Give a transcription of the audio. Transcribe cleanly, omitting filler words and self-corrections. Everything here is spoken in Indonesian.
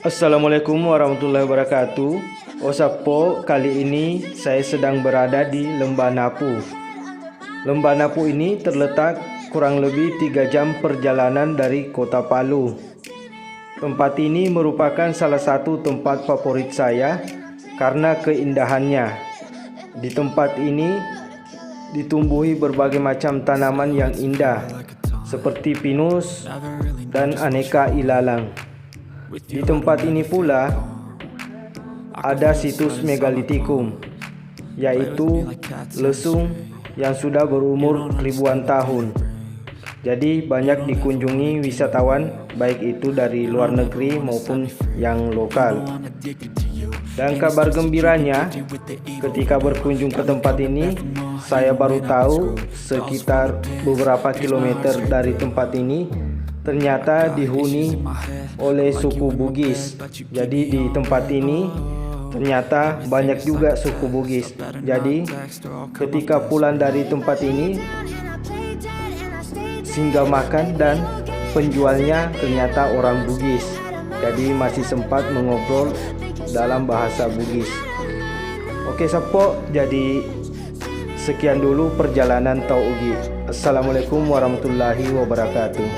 Assalamualaikum warahmatullahi wabarakatuh. Osapo, kali ini saya sedang berada di Lembah Napu. Lembah Napu ini terletak kurang lebih 3 jam perjalanan dari kota Palu. Tempat ini merupakan salah satu tempat favorit saya karena keindahannya. Di tempat ini ditumbuhi berbagai macam tanaman yang indah seperti pinus dan aneka ilalang. Di tempat ini pula ada situs megalitikum, yaitu lesung yang sudah berumur ribuan tahun. Jadi banyak dikunjungi wisatawan, baik itu dari luar negeri maupun yang lokal. Dan kabar gembiranya, ketika berkunjung ke tempat ini, saya baru tahu sekitar beberapa kilometer dari tempat ini ternyata dihuni oleh suku Bugis. Jadi di tempat ini ternyata banyak juga suku Bugis. Jadi ketika pulang dari tempat ini, singgah makan dan penjualnya ternyata orang Bugis. Jadi masih sempat mengobrol dalam bahasa Bugis. Oke Sapo, jadi sekian dulu perjalanan Taugi. Assalamualaikum warahmatullahi wabarakatuh.